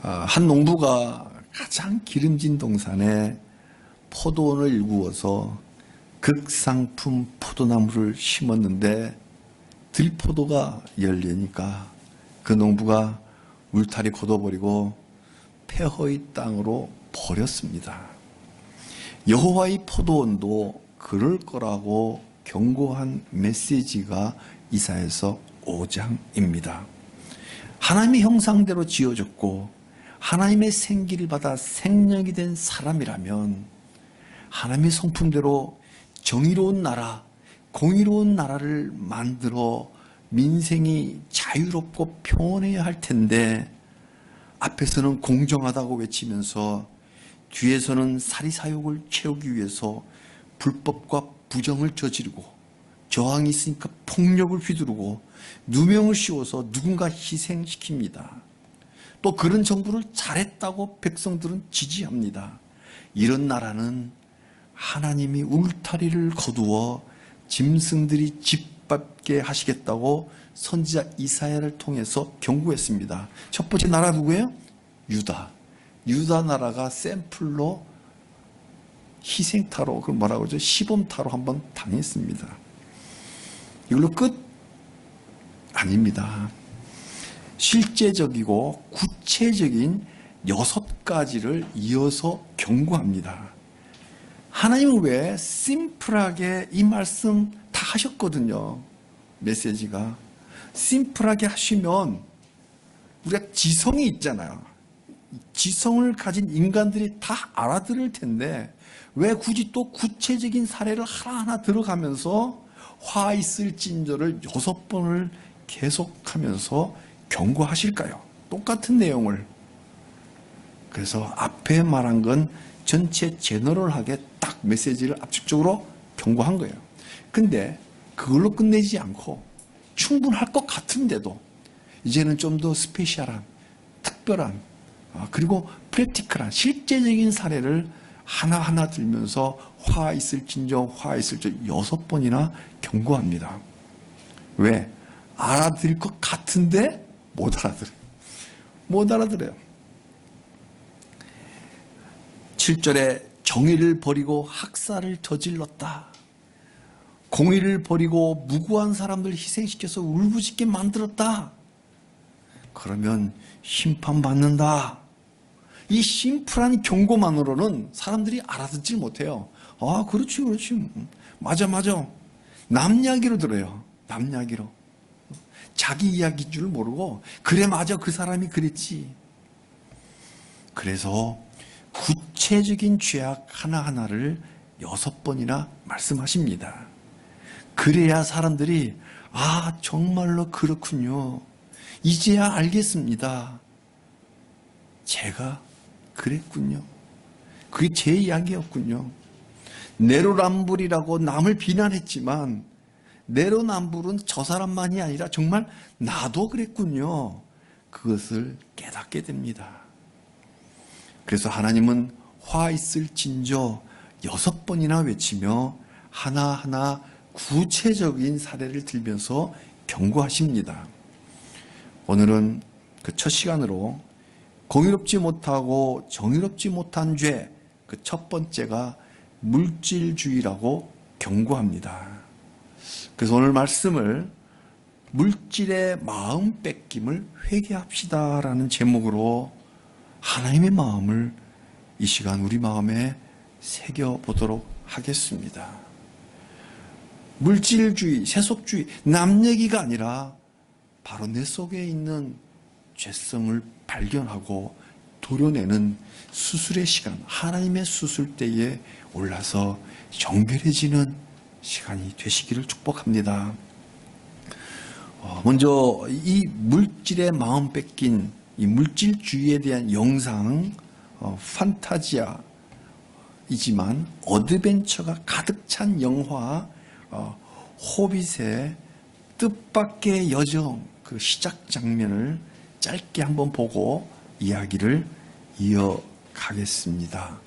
한 농부가 가장 기름진 동산에 포도원을 일구어서 극상품 포도나무를 심었는데 들포도가 열리니까 그 농부가 울타리 걷어버리고 폐허의 땅으로 버렸습니다. 여호와의 포도원도 그럴 거라고 경고한 메시지가 이사야서 5장입니다. 하나님의 형상대로 지어졌고 하나님의 생기를 받아 생명이 된 사람이라면 하나님의 성품대로 정의로운 나라, 공의로운 나라를 만들어 민생이 자유롭고 평온해야 할 텐데 앞에서는 공정하다고 외치면서 뒤에서는 사리사욕을 채우기 위해서 불법과 부정을 저지르고 저항이 있으니까 폭력을 휘두르고 누명을 씌워서 누군가 희생시킵니다. 또 그런 정부를 잘했다고 백성들은 지지합니다. 이런 나라는 하나님이 울타리를 거두어 짐승들이 짓밟게 하시겠다고 선지자 이사야를 통해서 경고했습니다. 첫 번째 나라 누구예요? 유다. 유다 나라가 샘플로 희생타로, 그걸 뭐라고 하죠? 시범타로 한번 당했습니다. 이걸로 끝? 아닙니다. 실제적이고 구체적인 6가지를 이어서 경고합니다. 하나님은 왜 심플하게 이 말씀 다 하셨거든요. 메시지가. 심플하게 하시면 우리가 지성이 있잖아요. 지성을 가진 인간들이 다 알아들을 텐데 왜 굳이 또 구체적인 사례를 하나하나 들어가면서 화 있을 징조를 6번을 계속하면서 경고하실까요? 똑같은 내용을. 그래서 앞에 말한 건 전체 제너럴하게 딱 메시지를 압축적으로 경고한 거예요. 근데 그걸로 끝내지 않고 충분할 것 같은데도 이제는 좀 더 스페셜한, 특별한, 그리고 프랙티컬한 실제적인 사례를 하나하나 들면서 화 있을 징조, 화 있을 징조 6번이나 경고합니다. 왜? 알아들을 것 같은데 못 알아들어요. 못 알아들어요. 7절에 정의를 버리고 학살을 저질렀다. 공의를 버리고 무고한 사람들 희생시켜서 울부짖게 만들었다. 그러면 심판받는다. 이 심플한 경고만으로는 사람들이 알아듣질 못해요. 아, 그렇지. 맞아. 남 이야기로 들어요. 남 이야기로. 자기 이야기인 줄 모르고 그래 맞아 그 사람이 그랬지. 그래서 구체적인 죄악 하나하나를 6번이나 말씀하십니다. 그래야 사람들이 아 정말로 그렇군요. 이제야 알겠습니다. 제가 그랬군요. 그게 제 이야기였군요. 내로남불이라고 남을 비난했지만 내로남불은 저 사람만이 아니라 정말 나도 그랬군요. 그것을 깨닫게 됩니다. 그래서 하나님은 화 있을 징조 6번이나 외치며 하나하나 구체적인 사례를 들면서 경고하십니다. 오늘은 그 첫 시간으로 공의롭지 못하고 정의롭지 못한 죄, 그 첫 번째가 물질주의라고 경고합니다. 그래서 오늘 말씀을 물질의 마음 뺏김을 회개합시다라는 제목으로 하나님의 마음을 이 시간 우리 마음에 새겨보도록 하겠습니다. 물질주의, 세속주의, 남 얘기가 아니라 바로 내 속에 있는 죄성을 발견하고 도려내는 수술의 시간, 하나님의 수술대에 올라서 정결해지는 시간이 되시기를 축복합니다. 먼저 이 물질의 마음 뺏긴 이 물질주의에 대한 영상 판타지아이지만 어드벤처가 가득 찬 영화 호빗의 뜻밖의 여정 그 시작 장면을 짧게 한번 보고 이야기를 이어가겠습니다.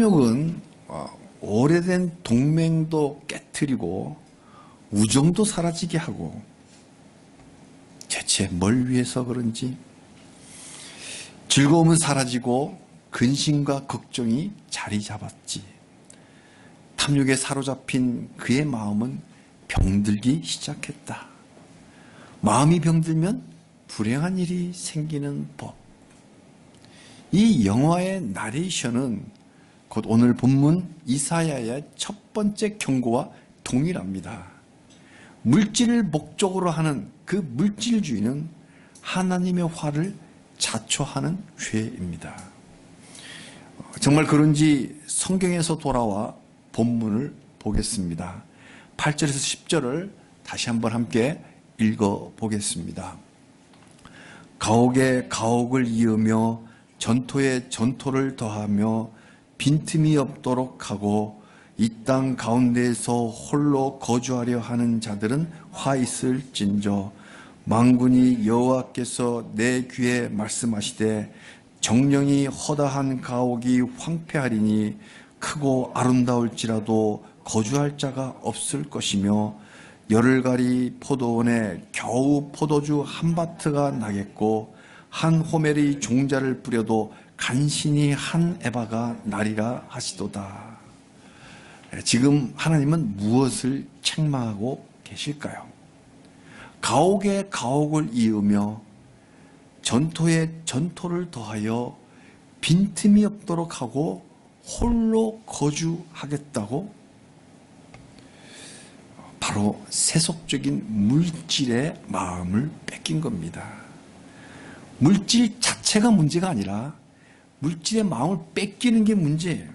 탐욕은 오래된 동맹도 깨트리고 우정도 사라지게 하고 대체 뭘 위해서 그런지 즐거움은 사라지고 근심과 걱정이 자리 잡았지. 탐욕에 사로잡힌 그의 마음은 병들기 시작했다. 마음이 병들면 불행한 일이 생기는 법. 이 영화의 나레이션은 곧 오늘 본문 이사야의 첫 번째 경고와 동일합니다. 물질을 목적으로 하는 그 물질주의는 하나님의 화를 자초하는 죄입니다. 정말 그런지 성경에서 돌아와 본문을 보겠습니다. 8절에서 10절을 다시 한번 함께 읽어보겠습니다. 가옥에 가옥을 이으며 전토에 전토를 더하며 빈틈이 없도록 하고 이 땅 가운데에서 홀로 거주하려 하는 자들은 화 있을진저 만군이 여호와께서 내 귀에 말씀하시되 정령이 허다한 가옥이 황폐하리니 크고 아름다울지라도 거주할 자가 없을 것이며 열흘가리 포도원에 겨우 포도주 한 바트가 나겠고 한 호멜의 종자를 뿌려도 간신히 한 에바가 나리라 하시도다. 지금 하나님은 무엇을 책망하고 계실까요? 가옥에 가옥을 이으며 전토에 전토를 더하여 빈틈이 없도록 하고 홀로 거주하겠다고? 바로 세속적인 물질의 마음을 뺏긴 겁니다. 물질 자체가 문제가 아니라 물질의 마음을 뺏기는 게 문제예요.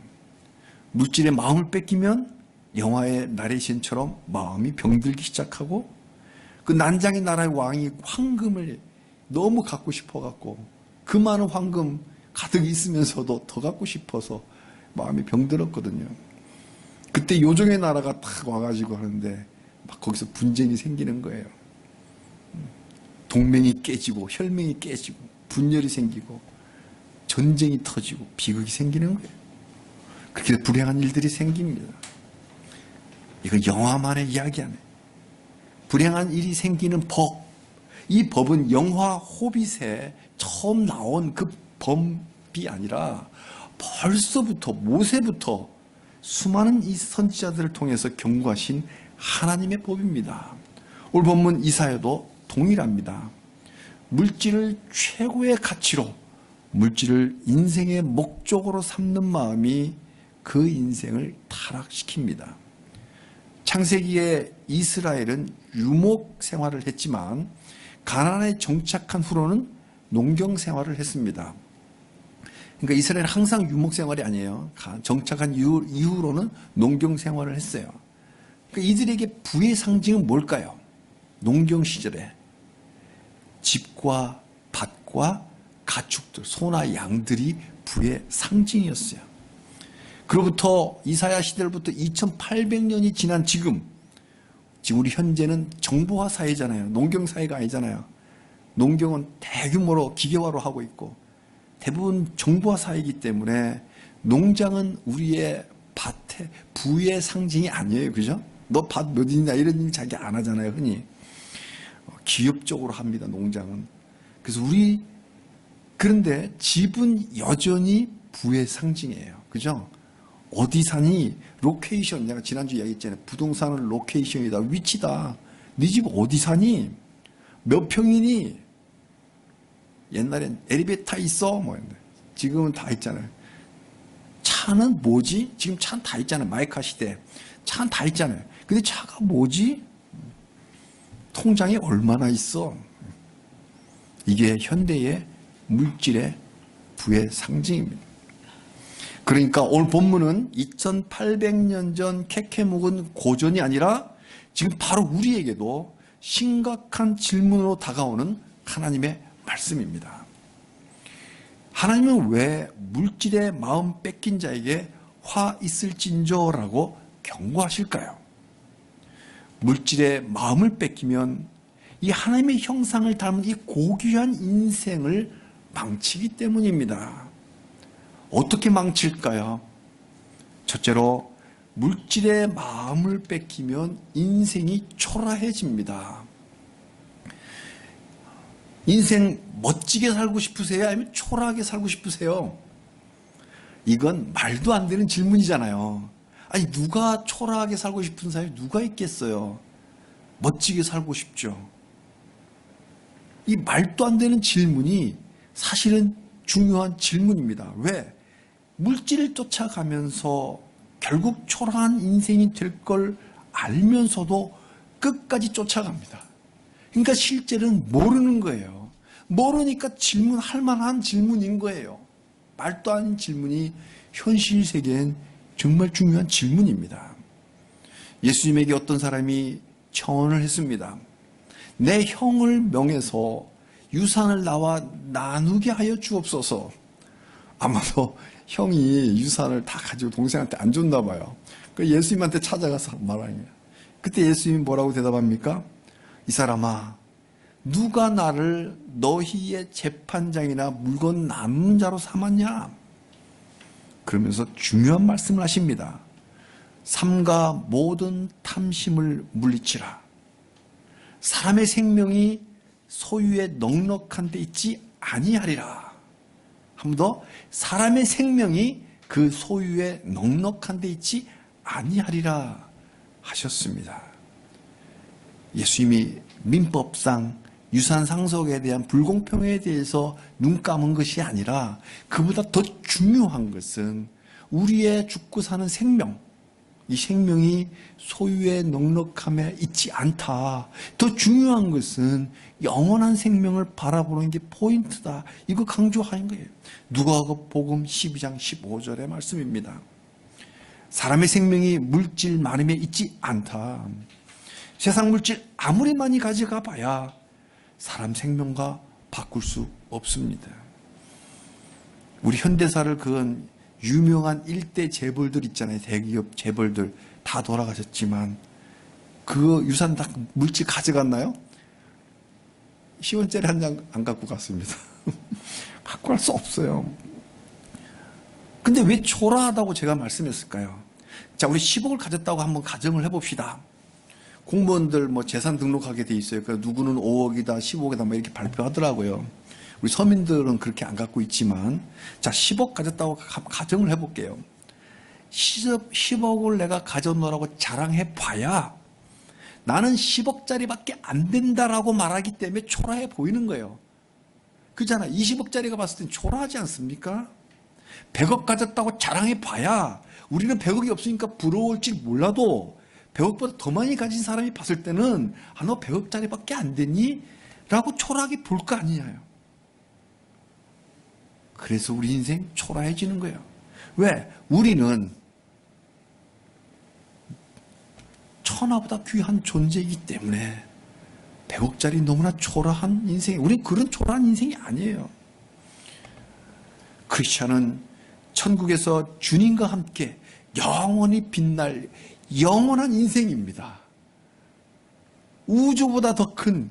물질의 마음을 뺏기면 영화의 나레이션처럼 마음이 병들기 시작하고 그 난장의 나라의 왕이 황금을 너무 갖고 싶어갖고 그 많은 황금 가득 있으면서도 더 갖고 싶어서 마음이 병들었거든요. 그때 요정의 나라가 탁 와가지고 하는데 막 거기서 분쟁이 생기는 거예요. 동맹이 깨지고 혈맹이 깨지고 분열이 생기고 전쟁이 터지고 비극이 생기는 거예요. 그렇게 불행한 일들이 생깁니다. 이건 영화만의 이야기 아니에요. 불행한 일이 생기는 법. 이 법은 영화 호빗에 처음 나온 그 법이 아니라 벌써부터 모세부터 수많은 이 선지자들을 통해서 경고하신 하나님의 법입니다. 오늘 본문 이사야도 동일합니다. 물질을 최고의 가치로 물질을 인생의 목적으로 삼는 마음이 그 인생을 타락시킵니다. 창세기에 이스라엘은 유목 생활을 했지만 가나안에 정착한 후로는 농경 생활을 했습니다. 그러니까 이스라엘은 항상 유목 생활이 아니에요. 정착한 이후로는 농경 생활을 했어요. 그러니까 이들에게 부의 상징은 뭘까요? 농경 시절에 집과 밭과 가축들, 소나 양들이 부의 상징이었어요. 그로부터 이사야 시대로부터 2800년이 지난 지금 우리 현재는 정보화 사회잖아요. 농경 사회가 아니잖아요. 농경은 대규모로 기계화로 하고 있고 대부분 정보화 사회이기 때문에 농장은 우리의 밭의 부의 상징이 아니에요. 그죠? 너 밭 몇 인이냐 이런 일 자기 안 하잖아요. 흔히. 기업적으로 합니다. 농장은. 그래서 그런데 집은 여전히 부의 상징이에요. 그죠? 어디 사니? 로케이션. 내가 지난주 이야기했잖아요. 부동산은 로케이션이다. 위치다. 네 집 어디 사니? 몇 평이니? 옛날엔 엘리베이터 있어? 뭐 지금은 다 있잖아요. 차는 뭐지? 지금 차는 다 있잖아요. 마이카 시대. 차는 다 있잖아요. 근데 차가 뭐지? 통장에 얼마나 있어? 이게 현대의 물질의 부의 상징입니다. 그러니까 오늘 본문은 2800년 전 캐캐 묵은 고전이 아니라 지금 바로 우리에게도 심각한 질문으로 다가오는 하나님의 말씀입니다. 하나님은 왜 물질의 마음 뺏긴 자에게 화 있을진저라고 경고하실까요? 물질의 마음을 뺏기면 이 하나님의 형상을 닮은 이 고귀한 인생을 망치기 때문입니다. 어떻게 망칠까요? 첫째로 물질의 마음을 뺏기면 인생이 초라해집니다. 인생 멋지게 살고 싶으세요? 아니면 초라하게 살고 싶으세요? 이건 말도 안 되는 질문이잖아요. 아니, 누가 초라하게 살고 싶은 사람이 누가 있겠어요? 멋지게 살고 싶죠. 이 말도 안 되는 질문이 사실은 중요한 질문입니다. 왜? 물질을 쫓아가면서 결국 초라한 인생이 될 걸 알면서도 끝까지 쫓아갑니다. 그러니까 실제는 모르는 거예요. 모르니까 질문할 만한 질문인 거예요. 말도 안 되는 질문이 현실 세계엔 정말 중요한 질문입니다. 예수님에게 어떤 사람이 청혼을 했습니다. 내 형을 명해서 유산을 나와 나누게 하여 주옵소서. 아마도 형이 유산을 다 가지고 동생한테 안 줬나 봐요. 그 예수님한테 찾아가서 말하는 거예요. 그때 예수님이 뭐라고 대답합니까? 이 사람아, 누가 나를 너희의 재판장이나 물건 나누는 자로 삼았냐? 그러면서 중요한 말씀을 하십니다. 삼가 모든 탐심을 물리치라. 사람의 생명이 소유에 넉넉한 데 있지 아니하리라. 한 번 더, 사람의 생명이 그 소유에 넉넉한 데 있지 아니하리라 하셨습니다. 예수님이 민법상 유산 상속에 대한 불공평에 대해서 눈 감은 것이 아니라 그보다 더 중요한 것은 우리의 죽고 사는 생명, 이 생명이 소유의 넉넉함에 있지 않다. 더 중요한 것은 영원한 생명을 바라보는 게 포인트다. 이거 강조하는 거예요. 누가복음 12장 15절의 말씀입니다. 사람의 생명이 물질 많음에 있지 않다. 세상 물질 아무리 많이 가져가 봐야 사람 생명과 바꿀 수 없습니다. 우리 현대사를 그은 유명한 일대 재벌들 있잖아요. 대기업 재벌들 다 돌아가셨지만 그 유산 다 물질 가져갔나요? 10원짜리 한 장 안 갖고 갔습니다. 갖고 갈 수 없어요. 근데 왜 초라하다고 제가 말씀했을까요? 자, 우리 10억을 가졌다고 한번 가정을 해봅시다. 공무원들 뭐 재산 등록하게 돼 있어요. 그래서 누구는 5억이다, 10억이다 뭐 이렇게 발표하더라고요. 우리 서민들은 그렇게 안 갖고 있지만, 자, 10억 가졌다고 가정을 해볼게요. 10억을 내가 가져놓으라고 자랑해 봐야 나는 10억짜리밖에 안 된다라고 말하기 때문에 초라해 보이는 거예요. 그잖아. 20억짜리가 봤을 땐 초라하지 않습니까? 100억 가졌다고 자랑해 봐야 우리는 100억이 없으니까 부러울지 몰라도 100억보다 더 많이 가진 사람이 봤을 때는 아, 너 100억짜리밖에 안 됐니? 라고 초라하게 볼 거 아니냐요. 그래서 우리 인생 초라해지는 거예요. 왜? 우리는 천하보다 귀한 존재이기 때문에 100억짜리 너무나 초라한 인생, 우린 그런 초라한 인생이 아니에요. 크리스찬은 천국에서 주님과 함께 영원히 빛날 영원한 인생입니다. 우주보다 더 큰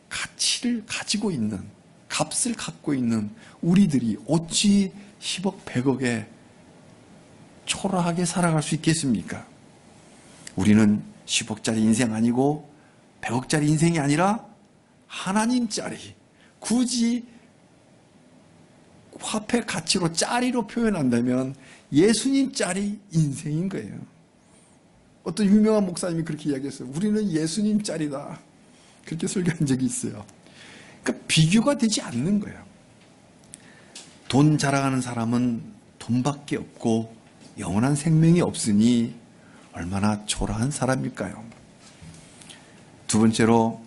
가치를 가지고 있는, 값을 갖고 있는 우리들이 어찌 10억, 100억에 초라하게 살아갈 수 있겠습니까? 우리는 10억짜리 인생 아니고 100억짜리 인생이 아니라 하나님짜리, 굳이 화폐 가치로 짜리로 표현한다면 예수님짜리 인생인 거예요. 어떤 유명한 목사님이 그렇게 이야기했어요. 우리는 예수님짜리다. 그렇게 설교한 적이 있어요. 그러니까 비교가 되지 않는 거예요. 돈 자랑하는 사람은 돈밖에 없고 영원한 생명이 없으니 얼마나 초라한 사람일까요? 두 번째로,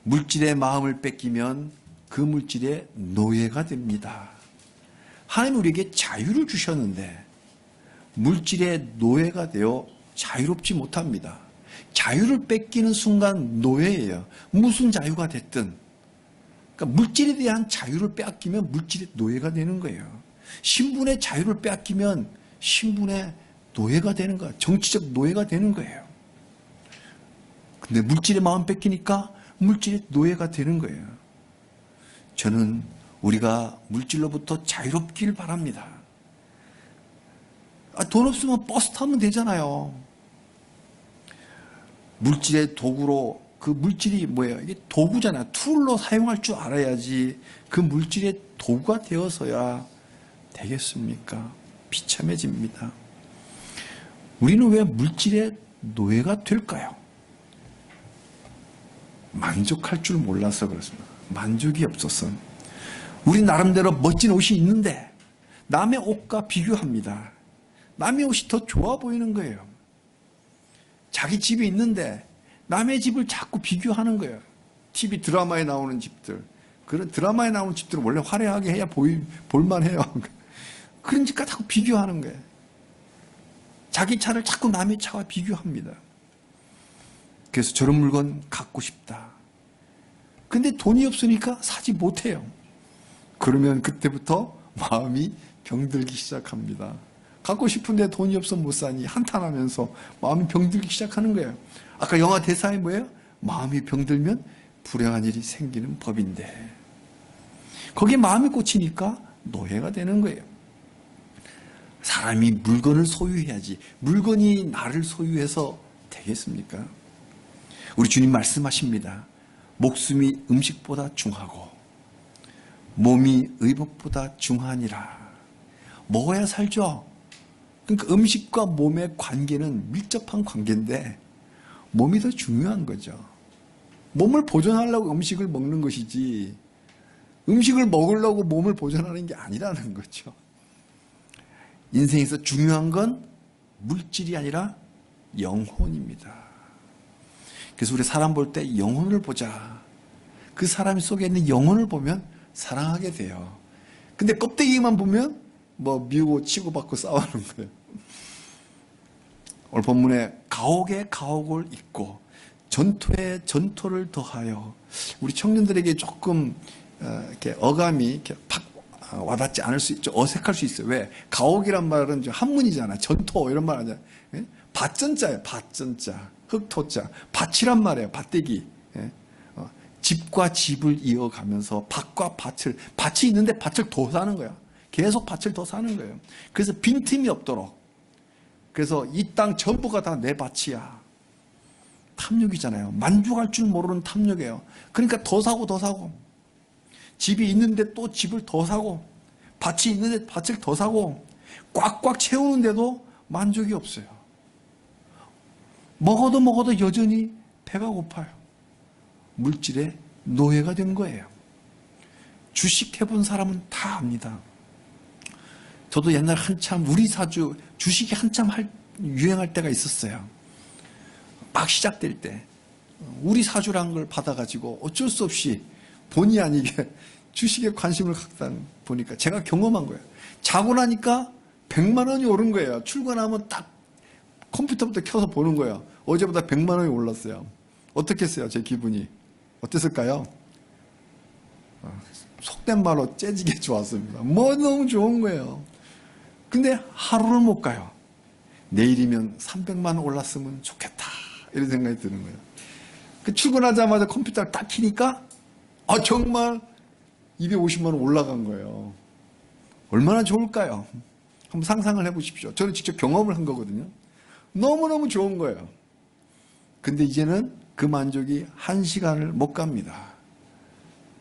물질의 마음을 뺏기면 그 물질의 노예가 됩니다. 하나님 우리에게 자유를 주셨는데 물질의 노예가 되어 자유롭지 못합니다. 자유를 뺏기는 순간 노예예요. 무슨 자유가 됐든. 그러니까 물질에 대한 자유를 빼앗기면 물질의 노예가 되는 거예요. 신분의 자유를 빼앗기면 신분의 노예가 되는 거야. 정치적 노예가 되는 거예요. 근데 물질의 마음 뺏기니까 물질의 노예가 되는 거예요. 저는 우리가 물질로부터 자유롭길 바랍니다. 돈 없으면 버스 타면 되잖아요. 물질의 도구로, 그 물질이 뭐예요? 이게 도구잖아요. 툴로 사용할 줄 알아야지 그 물질의 도구가 되어서야 되겠습니까? 비참해집니다. 우리는 왜 물질의 노예가 될까요? 만족할 줄 몰라서 그렇습니다. 만족이 없어서. 우리 나름대로 멋진 옷이 있는데 남의 옷과 비교합니다. 남의 옷이 더 좋아 보이는 거예요. 자기 집이 있는데 남의 집을 자꾸 비교하는 거예요. TV 드라마에 나오는 집들. 그런 드라마에 나오는 집들은 원래 화려하게 해야 볼만해요. 그러니까 자꾸 비교하는 거예요. 자기 차를 자꾸 남의 차와 비교합니다. 그래서 저런 물건 갖고 싶다. 근데 돈이 없으니까 사지 못해요. 그러면 그때부터 마음이 병들기 시작합니다. 갖고 싶은데 돈이 없어 못 사니 한탄하면서 마음이 병들기 시작하는 거예요. 아까 영화 대사에 뭐예요? 마음이 병들면 불행한 일이 생기는 법인데, 거기에 마음이 꽂히니까 노예가 되는 거예요. 사람이 물건을 소유해야지 물건이 나를 소유해서 되겠습니까? 우리 주님 말씀하십니다. 목숨이 음식보다 중하고 몸이 의복보다 중하니라. 먹어야 살죠. 그러니까 음식과 몸의 관계는 밀접한 관계인데 몸이 더 중요한 거죠. 몸을 보존하려고 음식을 먹는 것이지 음식을 먹으려고 몸을 보존하는 게 아니라는 거죠. 인생에서 중요한 건 물질이 아니라 영혼입니다. 그래서 우리 사람 볼 때 영혼을 보자. 그 사람 속에 있는 영혼을 보면 사랑하게 돼요. 근데 껍데기만 보면 뭐 미우고 치고받고 싸우는 거예요. 오늘 본문에 가옥에 가옥을 잇고 전토에 전토를 더하여, 우리 청년들에게 조금 이렇게 어감이 이렇게 팍 와닿지 않을 수 있죠. 어색할 수 있어요. 왜? 가옥이란 말은 한문이잖아. 전토 이런 말 하잖아요. 밭전자예요. 밭전자. 흙토자. 밭이란 말이에요. 밭대기. 집과 집을 이어가면서 밭과 밭을, 밭이 있는데 밭을 더 사는 거야. 계속 밭을 더 사는 거예요. 그래서 빈틈이 없도록. 그래서 이 땅 전부가 다 내 밭이야. 탐욕이잖아요. 만족할 줄 모르는 탐욕이에요. 그러니까 더 사고 더 사고. 집이 있는데 또 집을 더 사고, 밭이 있는데 밭을 더 사고, 꽉꽉 채우는데도 만족이 없어요. 먹어도 여전히 배가 고파요. 물질의 노예가 된 거예요. 주식해본 사람은 다 압니다. 저도 옛날 한참 우리 사주 주식이 한참 유행할 때가 있었어요. 막 시작될 때 우리 사주라는 걸 받아가지고 어쩔 수 없이 본의 아니게 주식에 관심을 갖다 보니까 제가 경험한 거예요. 자고 나니까 100만 원이 오른 거예요. 출근하면 딱 컴퓨터부터 켜서 보는 거예요. 어제보다 100만 원이 올랐어요. 어떻겠어요? 제 기분이 어땠을까요? 속된 말로 째지게 좋았습니다. 뭐 너무 좋은 거예요. 근데 하루는 못 가요. 내일이면 300만 원 올랐으면 좋겠다, 이런 생각이 드는 거예요. 그 출근하자마자 컴퓨터를 딱 키니까 정말 250만 원 올라간 거예요. 얼마나 좋을까요? 한번 상상을 해보십시오. 저는 직접 경험을 한 거거든요. 너무너무 좋은 거예요. 근데 이제는 그 만족이 1시간을 못 갑니다.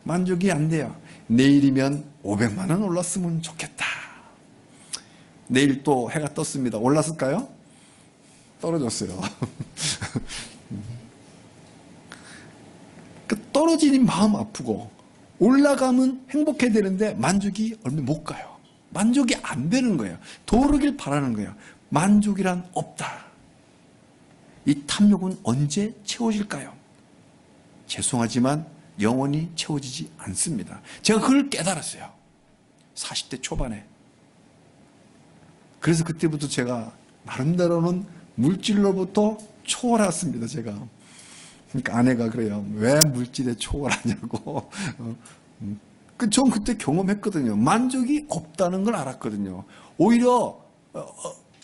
만족이 안 돼요. 내일이면 500만 원 올랐으면 좋겠다. 내일 또 해가 떴습니다. 올랐을까요? 떨어졌어요. 떨어지니 마음 아프고, 올라가면 행복해야 되는데 만족이 얼마 못 가요. 만족이 안 되는 거예요. 더 오르길 바라는 거예요. 만족이란 없다. 이 탐욕은 언제 채워질까요? 죄송하지만 영원히 채워지지 않습니다. 제가 그걸 깨달았어요. 40대 초반에. 그래서 그때부터 제가 나름대로는 물질로부터 초월했습니다. 제가. 그러니까 아내가 그래요. 왜 물질에 초월하냐고. 전 그때 경험했거든요. 만족이 없다는 걸 알았거든요. 오히려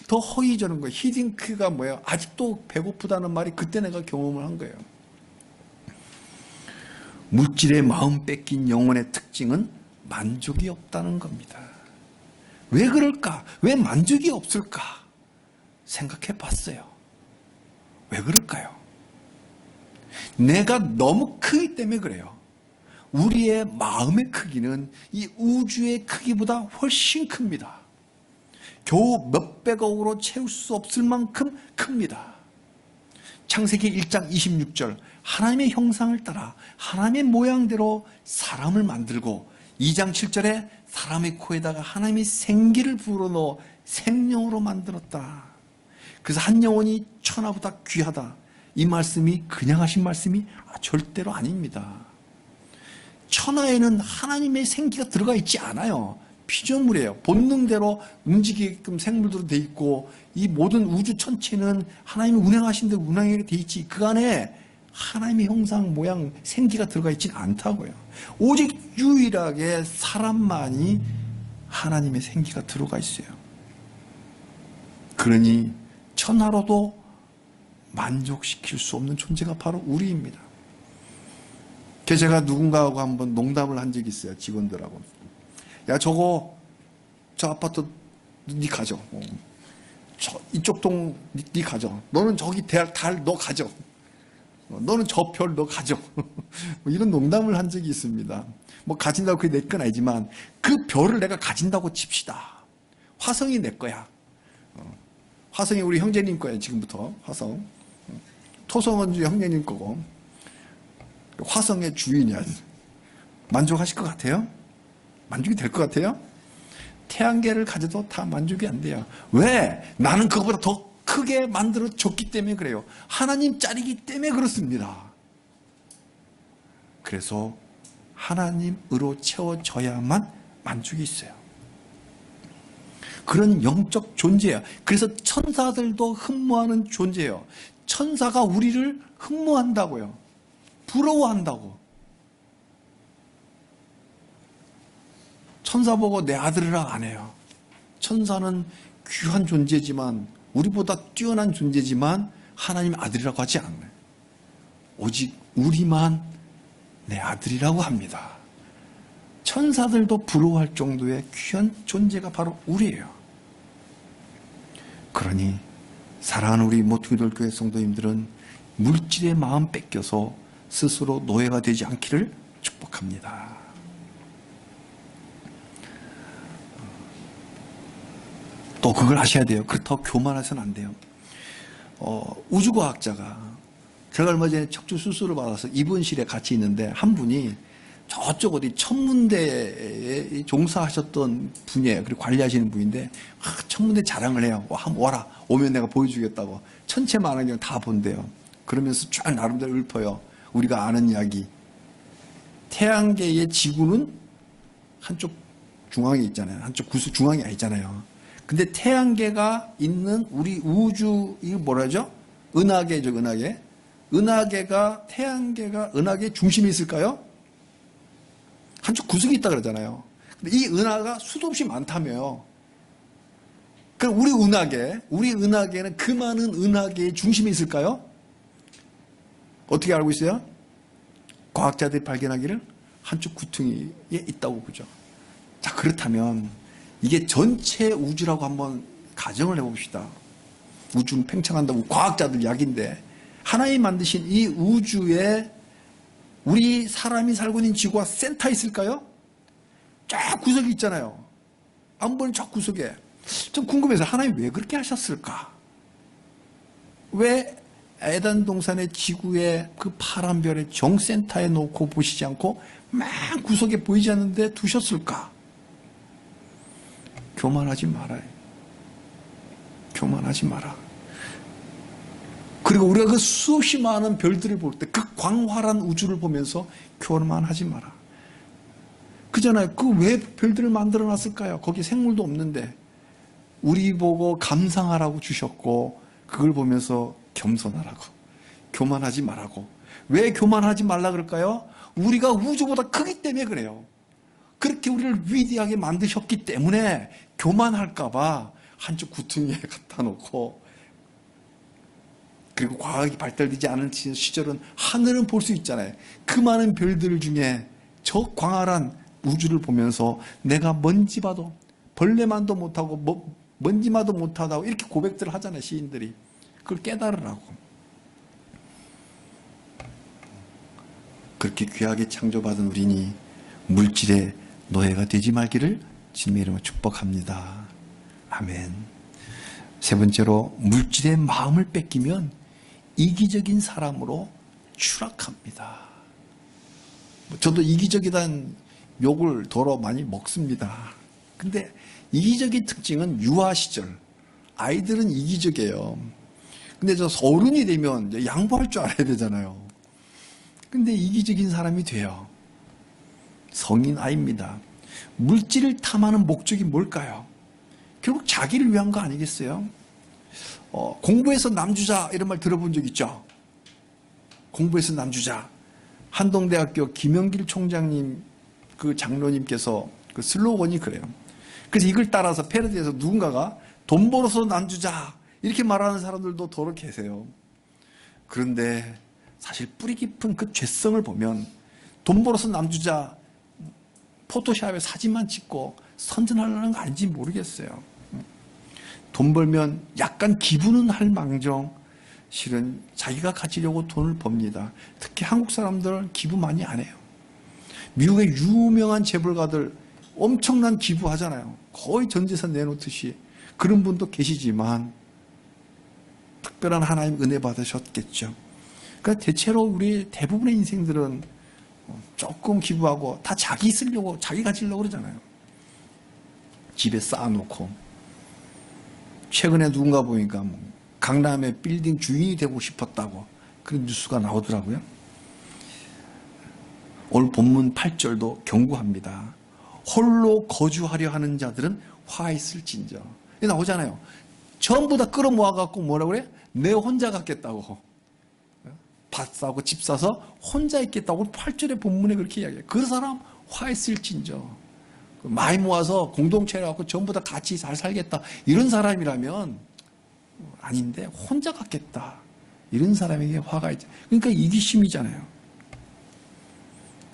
더 허위저는 거예요. 히딩크가 뭐예요? 아직도 배고프다는 말이 그때 내가 경험을 한 거예요. 물질의 마음 뺏긴 영혼의 특징은 만족이 없다는 겁니다. 왜 그럴까? 왜 만족이 없을까? 생각해 봤어요. 왜 그럴까요? 내가 너무 크기 때문에 그래요. 우리의 마음의 크기는 이 우주의 크기보다 훨씬 큽니다. 겨우 몇백억으로 채울 수 없을 만큼 큽니다. 창세기 1장 26절 하나님의 형상을 따라 하나님의 모양대로 사람을 만들고 2장 7절에 사람의 코에다가 하나님이 생기를 불어넣어 생명으로 만들었다. 그래서 한 영혼이 천하보다 귀하다. 이 말씀이 그냥 하신 말씀이 절대로 아닙니다. 천하에는 하나님의 생기가 들어가 있지 않아요. 피조물이에요. 본능대로 움직이게끔 생물들로 돼 있고 이 모든 우주 전체는 하나님이 운행하신 대로 운행하게 돼 있지 그 안에 하나님의 형상, 모양, 생기가 들어가 있지는 않다고요. 오직 유일하게 사람만이 하나님의 생기가 들어가 있어요. 그러니 천하로도 만족시킬 수 없는 존재가 바로 우리입니다. 그래서 제가 누군가하고 한번 농담을 한 적이 있어요. 직원들하고. 야, 저 아파트 니 가져. 이쪽 동 니 가져. 너는 저기 달 너 가져. 너는 저 별 너 가져. 뭐 이런 농담을 한 적이 있습니다. 뭐 가진다고 그게 내 건 아니지만 그 별을 내가 가진다고 칩시다. 화성이 내 거야. 화성이 우리 형제님 거야 지금부터. 화성. 토성은 형제님 거고. 화성의 주인이야. 만족하실 것 같아요? 만족이 될 것 같아요? 태양계를 가져도 다 만족이 안 돼요. 왜? 나는 그거보다 더 크게 만들어 줬기 때문에 그래요. 하나님 짤이기 때문에 그렇습니다. 그래서 하나님으로 채워져야만 만족이 있어요. 그런 영적 존재예요. 그래서 천사들도 흠모하는 존재예요. 천사가 우리를 흠모한다고요. 부러워한다고. 천사 보고 내 아들이라 안 해요. 천사는 귀한 존재지만 우리보다 뛰어난 존재지만 하나님 아들이라고 하지 않아요. 오직 우리만 내 아들이라고 합니다. 천사들도 부러워할 정도의 귀한 존재가 바로 우리예요. 그러니 사랑하는 우리 모퉁이돌교회 성도님들은 물질의 마음 뺏겨서 스스로 노예가 되지 않기를 축복합니다. 또 그걸 아셔야 돼요. 그렇다고 교만해서는 안 돼요. 우주과학자가 제가 얼마 전에 척추 수술을 받아서 입원실에 같이 있는데 한 분이 저쪽 어디 천문대에 종사하셨던 분이에요. 그리고 관리하시는 분인데 천문대 자랑을 해요. 한번 와라. 오면 내가 보여주겠다고. 천체만한 경 다 본대요. 그러면서 쫙 나름대로 읊어요. 우리가 아는 이야기. 태양계의 지구는 한쪽 중앙에 있잖아요. 한쪽 중앙에 있잖아요. 근데 태양계가 있는 우리 우주, 이거 뭐라죠? 은하계죠, 은하계. 은하계가, 태양계가 은하계의 중심에 있을까요? 한쪽 구석에 있다 그러잖아요. 근데 이 은하가 수도 없이 많다며요. 그럼 우리 은하계는 그 많은 은하계의 중심에 있을까요? 어떻게 알고 있어요? 과학자들이 발견하기를 한쪽 구퉁이에 있다고 보죠. 자, 그렇다면 이게 전체 우주라고 한번 가정을 해봅시다. 우주는 팽창한다고 과학자들 이야기인데 하나님이 만드신 이 우주에 우리 사람이 살고 있는 지구가 센터에 있을까요? 쫙 구석이 있잖아요. 안 보이는 쫙 구석에. 좀 궁금해서 하나님 왜 그렇게 하셨을까? 왜 에덴 동산의 지구의 그 파란 별의 정센터에 놓고 보시지 않고 막 구석에 보이지 않는데 두셨을까? 교만하지 말아요. 교만하지 마라. 그리고 우리가 그 수없이 많은 별들을 볼 때 그 광활한 우주를 보면서 교만하지 마라. 그잖아요. 그 왜 별들을 만들어 놨을까요? 거기 생물도 없는데 우리 보고 감상하라고 주셨고 그걸 보면서 겸손하라고, 교만하지 말라고. 왜 교만하지 말라 그럴까요? 우리가 우주보다 크기 때문에 그래요. 그렇게 우리를 위대하게 만드셨기 때문에 교만할까봐 한쪽 구퉁이에 갖다 놓고, 그리고 과학이 발달되지 않은 시절은 하늘은 볼 수 있잖아요. 그 많은 별들 중에 저 광활한 우주를 보면서 내가 먼지 봐도 벌레만도 못하고 먼지마도 못하다고 이렇게 고백들을 하잖아요, 시인들이. 그걸 깨달으라고. 그렇게 귀하게 창조받은 우리니 물질의 노예가 되지 말기를 주님의 이름으로 축복합니다. 아멘. 세 번째로, 물질의 마음을 뺏기면 이기적인 사람으로 추락합니다. 저도 이기적이란 욕을 더러 많이 먹습니다. 근데 이기적인 특징은 유아 시절, 아이들은 이기적이에요. 근데 저 어른이 되면 양보할 줄 알아야 되잖아요. 근데 이기적인 사람이 돼요. 성인 아입니다. 물질을 탐하는 목적이 뭘까요? 결국 자기를 위한 거 아니겠어요? 공부해서 남주자 이런 말 들어본 적 있죠? 공부해서 남주자. 한동대학교 김영길 총장님 그 장로님께서 그 슬로건이 그래요. 그래서 이걸 따라서 패러디해서 누군가가 돈 벌어서 남주자 이렇게 말하는 사람들도 더러 계세요. 그런데 사실 뿌리 깊은 그 죄성을 보면 돈 벌어서 남주자 포토샵에 사진만 찍고 선전하려는 거 아닌지 모르겠어요. 돈 벌면 약간 기부는 할 망정 실은 자기가 가지려고 돈을 법니다. 특히 한국 사람들은 기부 많이 안 해요. 미국의 유명한 재벌가들 엄청난 기부하잖아요. 거의 전 재산 내놓듯이. 그런 분도 계시지만 특별한 하나님 은혜 받으셨겠죠. 그러니까 대체로 우리 대부분의 인생들은 조금 기부하고 다 자기 쓰려고, 자기 가지려고 그러잖아요. 집에 쌓아놓고. 최근에 누군가 보니까 강남의 빌딩 주인이 되고 싶었다고 그런 뉴스가 나오더라고요. 오늘 본문 8절도 경고합니다. 홀로 거주하려 하는 자들은 화 있을진저. 이게 나오잖아요. 전부 다 끌어모아갖고 뭐라고 그래? 내 혼자 갖겠다고. 밭 사고 집 사서 혼자 있겠다고 8절의 본문에 그렇게 이야기해요. 그 사람 화 있을진저. 많이 모아서 공동체를 갖고 전부 다 같이 잘 살겠다. 이런 사람이라면 아닌데 혼자 갖겠다. 이런 사람에게 화가 있죠. 그러니까 이기심이잖아요.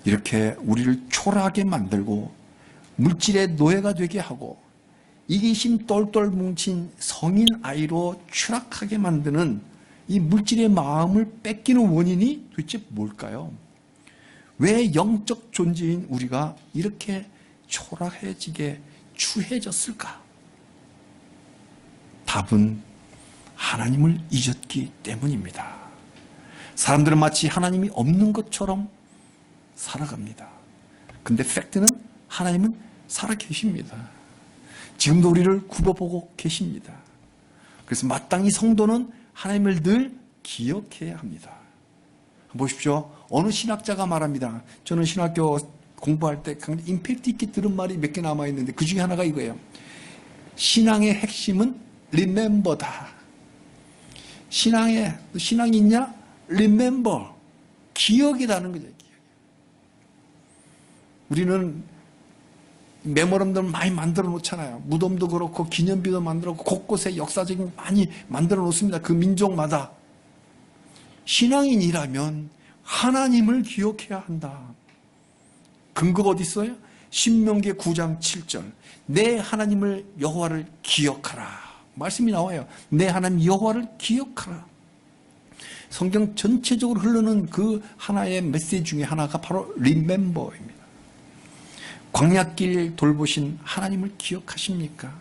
이렇게 우리를 초라하게 만들고 물질의 노예가 되게 하고 이기심 똘똘 뭉친 성인 아이로 추락하게 만드는 이 물질의 마음을 뺏기는 원인이 도대체 뭘까요? 왜 영적 존재인 우리가 이렇게 초라해지게 추해졌을까? 답은 하나님을 잊었기 때문입니다. 사람들은 마치 하나님이 없는 것처럼 살아갑니다. 근데 팩트는 하나님은 살아계십니다. 지금도 우리를 굽어보고 계십니다. 그래서 마땅히 성도는 하나님을 늘 기억해야 합니다. 보십시오. 어느 신학자가 말합니다. 저는 신학교 공부할 때 굉장히 임팩트 있게 들은 말이 몇 개 남아있는데 그 중에 하나가 이거예요. 신앙의 핵심은 remember다. 신앙이 있냐? remember. 기억이라는 거죠. 기억. 우리는 메모럼들 많이 만들어 놓잖아요. 무덤도 그렇고 기념비도 만들어 놓고 곳곳에 역사적인 많이 만들어 놓습니다. 그 민족마다. 신앙인이라면 하나님을 기억해야 한다. 근거가 어디 있어요? 신명기 9장 7절. 내 하나님을 여호와를 기억하라. 말씀이 나와요. 내 하나님 여호와를 기억하라. 성경 전체적으로 흐르는 그 하나의 메시지 중에 하나가 바로 remember입니다. 광야길 돌보신 하나님을 기억하십니까?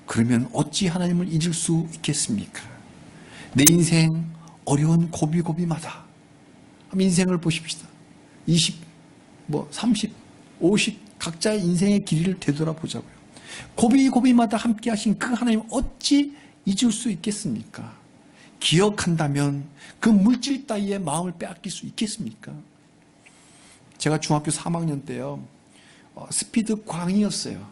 그러면 어찌 하나님을 잊을 수 있겠습니까? 내 인생 어려운 고비고비마다 인생을 보십시다. 20, 30, 50 각자의 인생의 길이를 되돌아보자고요. 고비고비마다 함께 하신 그 하나님 어찌 잊을 수 있겠습니까? 기억한다면 그 물질 따위의 마음을 빼앗길 수 있겠습니까? 제가 중학교 3학년 때요. 스피드 광이었어요.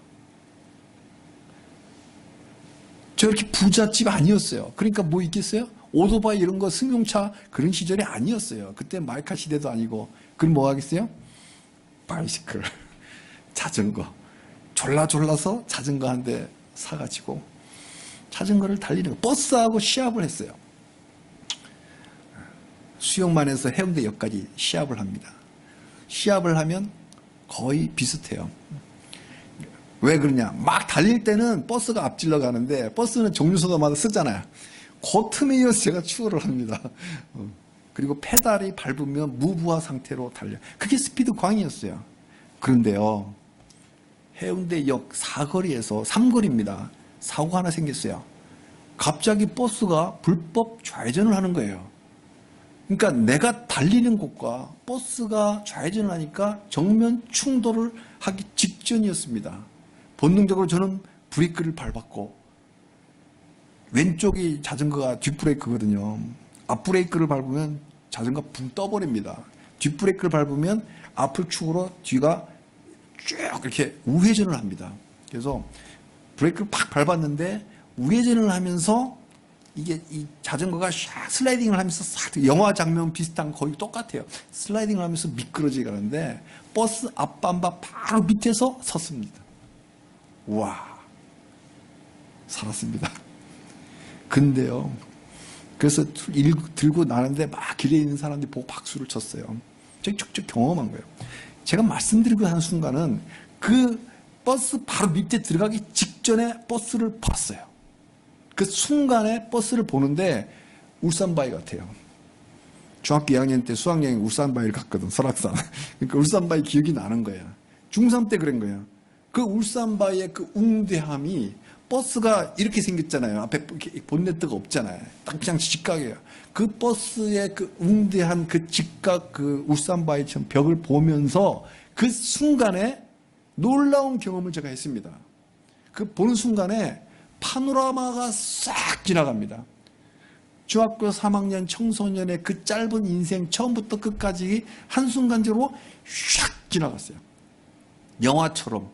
저 이렇게 부잣집 아니었어요. 그러니까 뭐 있겠어요? 오토바이 이런 거 승용차 그런 시절이 아니었어요. 그때 마이카 시대도 아니고. 그럼 뭐 하겠어요? 바이시클, 자전거. 졸라서 자전거 한 대 사가지고 자전거를 달리는 거. 버스하고 시합을 했어요. 수영만에서 해운대역까지 시합을 합니다. 시합을 하면 거의 비슷해요. 왜 그러냐? 막 달릴 때는 버스가 앞질러 가는데 버스는 정류소마다 쓰잖아요. 그 틈에 이어서 제가 추월을 합니다. 그리고 페달이 밟으면 무부하 상태로 달려. 그게 스피드 광이었어요. 그런데요, 해운대역 사거리에서 삼거리입니다. 사고가 하나 생겼어요. 갑자기 버스가 불법 좌회전을 하는 거예요. 그러니까 내가 달리는 곳과 버스가 좌회전을 하니까 정면 충돌을 하기 직전이었습니다. 본능적으로 저는 브레이크를 밟았고, 왼쪽이 자전거가 뒷브레이크거든요. 앞브레이크를 밟으면 자전거가 붕 떠버립니다. 뒷브레이크를 밟으면 앞을 축으로 뒤가 쭉 이렇게 우회전을 합니다. 그래서 브레이크를 팍 밟았는데 우회전을 하면서 이게 이 자전거가 샥 슬라이딩을 하면서 싹 영화 장면 비슷한 거의 똑같아요. 슬라이딩을 하면서 미끄러지 가는데 버스 앞범바 바로 밑에서 섰습니다. 우와, 살았습니다. 근데요, 그래서 들고 나는데 막 길에 있는 사람들이 보고 박수를 쳤어요. 제가 직접 경험한 거예요. 제가 말씀드리고 한 순간은 그 버스 바로 밑에 들어가기 직전에 버스를 봤어요. 그 순간에 버스를 보는데 울산바위 같아요. 중학교 2학년 때 수학여행 울산바위를 갔거든, 설악산. 그러니까 울산바위 기억이 나는 거야. 중3 때 그런 거야. 그 울산바위의 그 웅대함이, 버스가 이렇게 생겼잖아요. 앞에 본네트가 없잖아요. 딱 그냥 직각이에요. 그 버스의 그 웅대한 그 직각, 그 울산바위처럼 벽을 보면서 그 순간에 놀라운 경험을 제가 했습니다. 그 보는 순간에 파노라마가 싹 지나갑니다. 중학교 3학년 청소년의 그 짧은 인생 처음부터 끝까지 한순간적으로 샥 지나갔어요. 영화처럼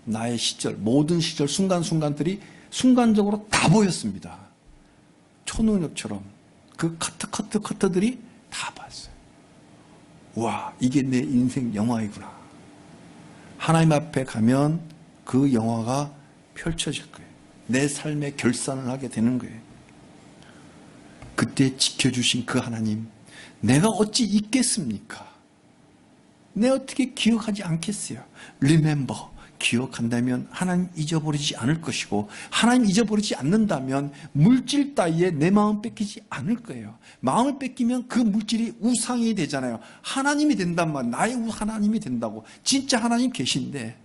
나의 시절, 모든 시절 순간순간들이 순간적으로 다 보였습니다. 초능력처럼 그 커트들이 다 봤어요. 와, 이게 내 인생 영화이구나. 하나님 앞에 가면 그 영화가 펼쳐질 거예요. 내 삶의 결산을 하게 되는 거예요. 그때 지켜주신 그 하나님, 내가 어찌 잊겠습니까? 내가 어떻게 기억하지 않겠어요? Remember, 기억한다면 하나님 잊어버리지 않을 것이고, 하나님 잊어버리지 않는다면 물질 따위에 내 마음 뺏기지 않을 거예요. 마음을 뺏기면 그 물질이 우상이 되잖아요. 하나님이 된단 말, 나의 하나님이 된다고. 진짜 하나님 계신데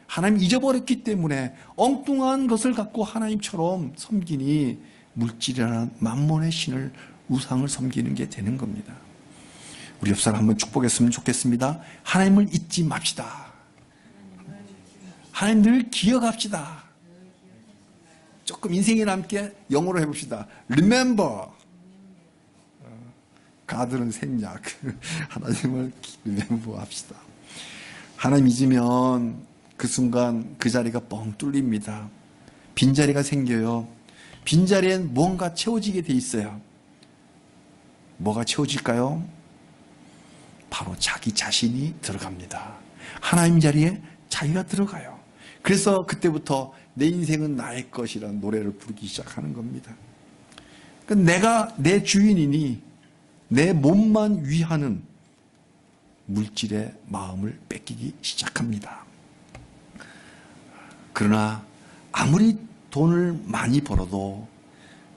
하나님 잊어버렸기 때문에 엉뚱한 것을 갖고 하나님처럼 섬기니 물질이라는 만몬의 신을, 우상을 섬기는 게 되는 겁니다. 우리 옆 사람 한번 축복했으면 좋겠습니다. 하나님을 잊지 맙시다. 하나님 늘 기억합시다. 조금 인생에 남게 영어로 해봅시다. Remember. 가들은 생략. 하나님을 remember 합시다. 하나님 잊으면 그 순간 그 자리가 뻥 뚫립니다. 빈자리가 생겨요. 빈자리엔 무언가 채워지게 돼 있어요. 뭐가 채워질까요? 바로 자기 자신이 들어갑니다. 하나님 자리에 자기가 들어가요. 그래서 그때부터 내 인생은 나의 것이라는 노래를 부르기 시작하는 겁니다. 그러니까 내가 내 주인이니 내 몸만 위하는 물질의 마음을 뺏기기 시작합니다. 그러나 아무리 돈을 많이 벌어도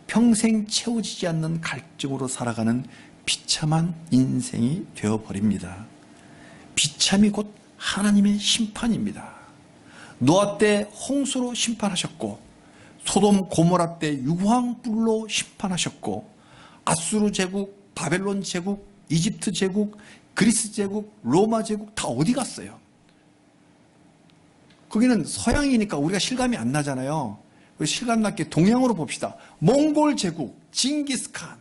평생 채워지지 않는 갈증으로 살아가는 비참한 인생이 되어버립니다. 비참이 곧 하나님의 심판입니다. 노아 때 홍수로 심판하셨고, 소돔 고모라 때 유황불로 심판하셨고, 아수르 제국, 바벨론 제국, 이집트 제국, 그리스 제국, 로마 제국 다 어디 갔어요? 거기는 서양이니까 우리가 실감이 안 나잖아요. 실감 났게 동양으로 봅시다. 몽골 제국, 징기스칸.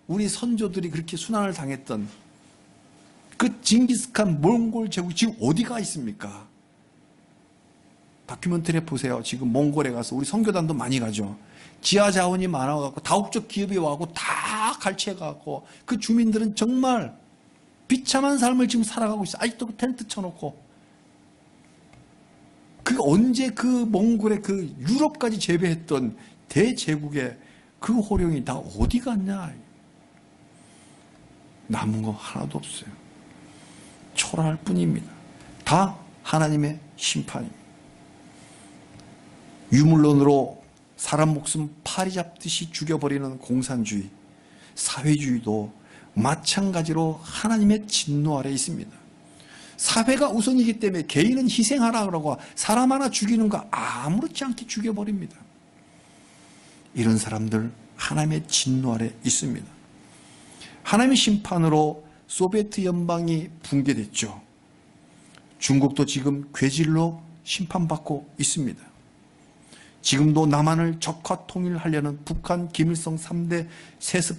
우리 선조들이 그렇게 순환을 당했던 그 징기스칸 몽골 제국 지금 어디가 있습니까? 다큐멘터리 보세요. 지금 몽골에 가서 우리 선교단도 많이 가죠. 지하 자원이 많아갖고 다국적 기업이 와고 다 갈취해갖고 그 주민들은 정말 비참한 삶을 지금 살아가고 있어요. 아직도 그 텐트 쳐놓고. 그 언제 그 몽골의 그 유럽까지 재배했던 대제국의 그 호령이 다 어디 갔냐? 남은 거 하나도 없어요. 초라할 뿐입니다. 다 하나님의 심판입니다. 유물론으로 사람 목숨 파리 잡듯이 죽여버리는 공산주의, 사회주의도 마찬가지로 하나님의 진노 아래 있습니다. 사회가 우선이기 때문에 개인은 희생하라고 사람 하나 죽이는 거 아무렇지 않게 죽여버립니다. 이런 사람들 하나님의 진노 아래 있습니다. 하나님의 심판으로 소비에트 연방이 붕괴됐죠. 중국도 지금 괴질로 심판받고 있습니다. 지금도 남한을 적화 통일하려는 북한 김일성 3대 세습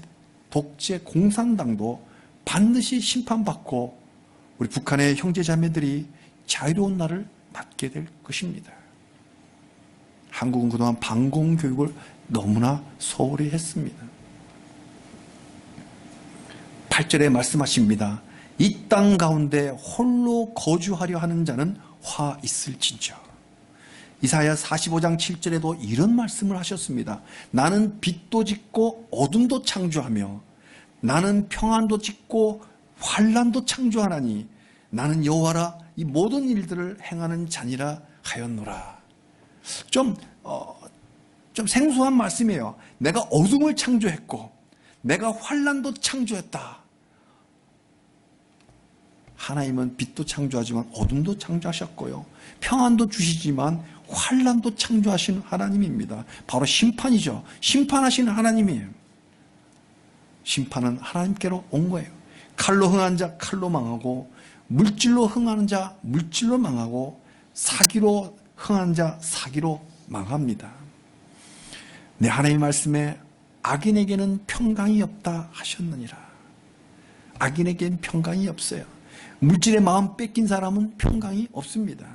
독재 공산당도 반드시 심판받고 우리 북한의 형제자매들이 자유로운 날을 맞게 될 것입니다. 한국은 그동안 반공교육을 너무나 소홀히 했습니다. 8절에 말씀하십니다. 이 땅 가운데 홀로 거주하려 하는 자는 화 있을진저. 이사야 45장 7절에도 이런 말씀을 하셨습니다. 나는 빛도 짓고 어둠도 창조하며 나는 평안도 짓고 환난도 창조하나니 나는 여호와라 이 모든 일들을 행하는 자니라 하였노라. 좀 생소한 말씀이에요. 내가 어둠을 창조했고 내가 환난도 창조했다. 하나님은 빛도 창조하지만 어둠도 창조하셨고요. 평안도 주시지만 환난도 창조하신 하나님입니다. 바로 심판이죠. 심판하시는 하나님이에요. 심판은 하나님께로 온 거예요. 칼로 흥한 자 칼로 망하고 물질로 흥하는 자 물질로 망하고 사기로 흥한 자 사기로 망합니다. 내 하나님의 말씀에 악인에게는 평강이 없다 하셨느니라. 악인에게는 평강이 없어요. 물질의 마음 뺏긴 사람은 평강이 없습니다.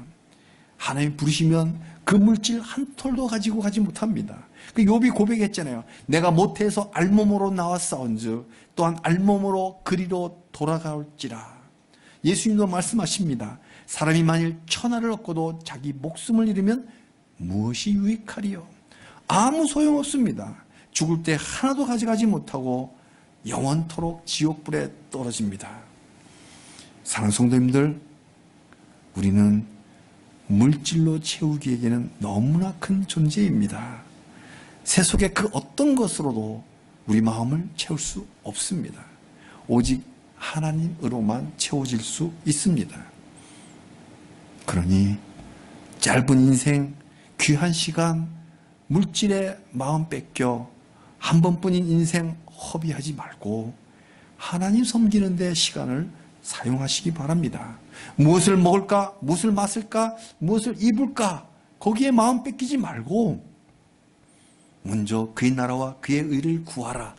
하나님 부르시면 그 물질 한 톨도 가지고 가지 못합니다. 그 욥이 고백했잖아요. 내가 모태에서 알몸으로 나왔사온즉 또한 알몸으로 그리로 돌아갈지라. 예수님도 말씀하십니다. 사람이 만일 천하를 얻고도 자기 목숨을 잃으면 무엇이 유익하리요? 아무 소용없습니다. 죽을 때 하나도 가져가지 못하고 영원토록 지옥불에 떨어집니다. 사랑하는 성도님들, 우리는 물질로 채우기에는 너무나 큰 존재입니다. 세속의 그 어떤 것으로도 우리 마음을 채울 수 없습니다. 오직 하나님으로만 채워질 수 있습니다. 그러니 짧은 인생, 귀한 시간, 물질에 마음 뺏겨 한 번뿐인 인생 허비하지 말고 하나님 섬기는 데 시간을 사용하시기 바랍니다. 무엇을 먹을까? 무엇을 마실까? 무엇을 입을까? 거기에 마음 뺏기지 말고 먼저 그의 나라와 그의 의를 구하라.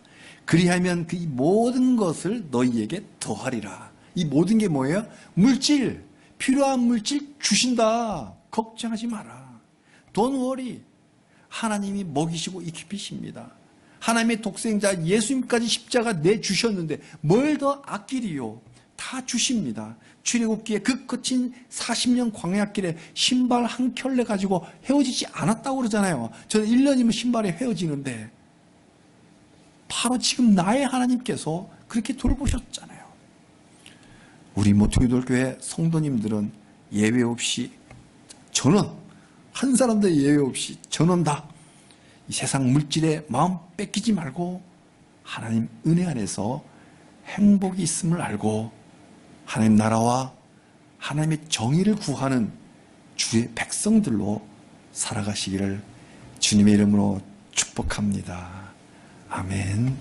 그리하면 그 모든 것을 너희에게 더하리라. 이 모든 게 뭐예요? 물질, 필요한 물질 주신다. 걱정하지 마라. Don't worry. 하나님이 먹이시고 입히십니다. 하나님의 독생자 예수님까지 십자가 내주셨는데 뭘 더 아끼리요? 다 주십니다. 출애굽기에 그 거친 40년 광야길에 신발 한 켤레 가지고 헤어지지 않았다고 그러잖아요. 저는 1년이면 신발이 헤어지는데 바로 지금 나의 하나님께서 그렇게 돌보셨잖아요. 우리 모퉁이돌교회 성도님들은 예외 없이 전원, 한 사람도 예외 없이 전원 다 이 세상 물질에 마음 뺏기지 말고 하나님 은혜 안에서 행복이 있음을 알고 하나님 나라와 하나님의 정의를 구하는 주의 백성들로 살아가시기를 주님의 이름으로 축복합니다. 아멘.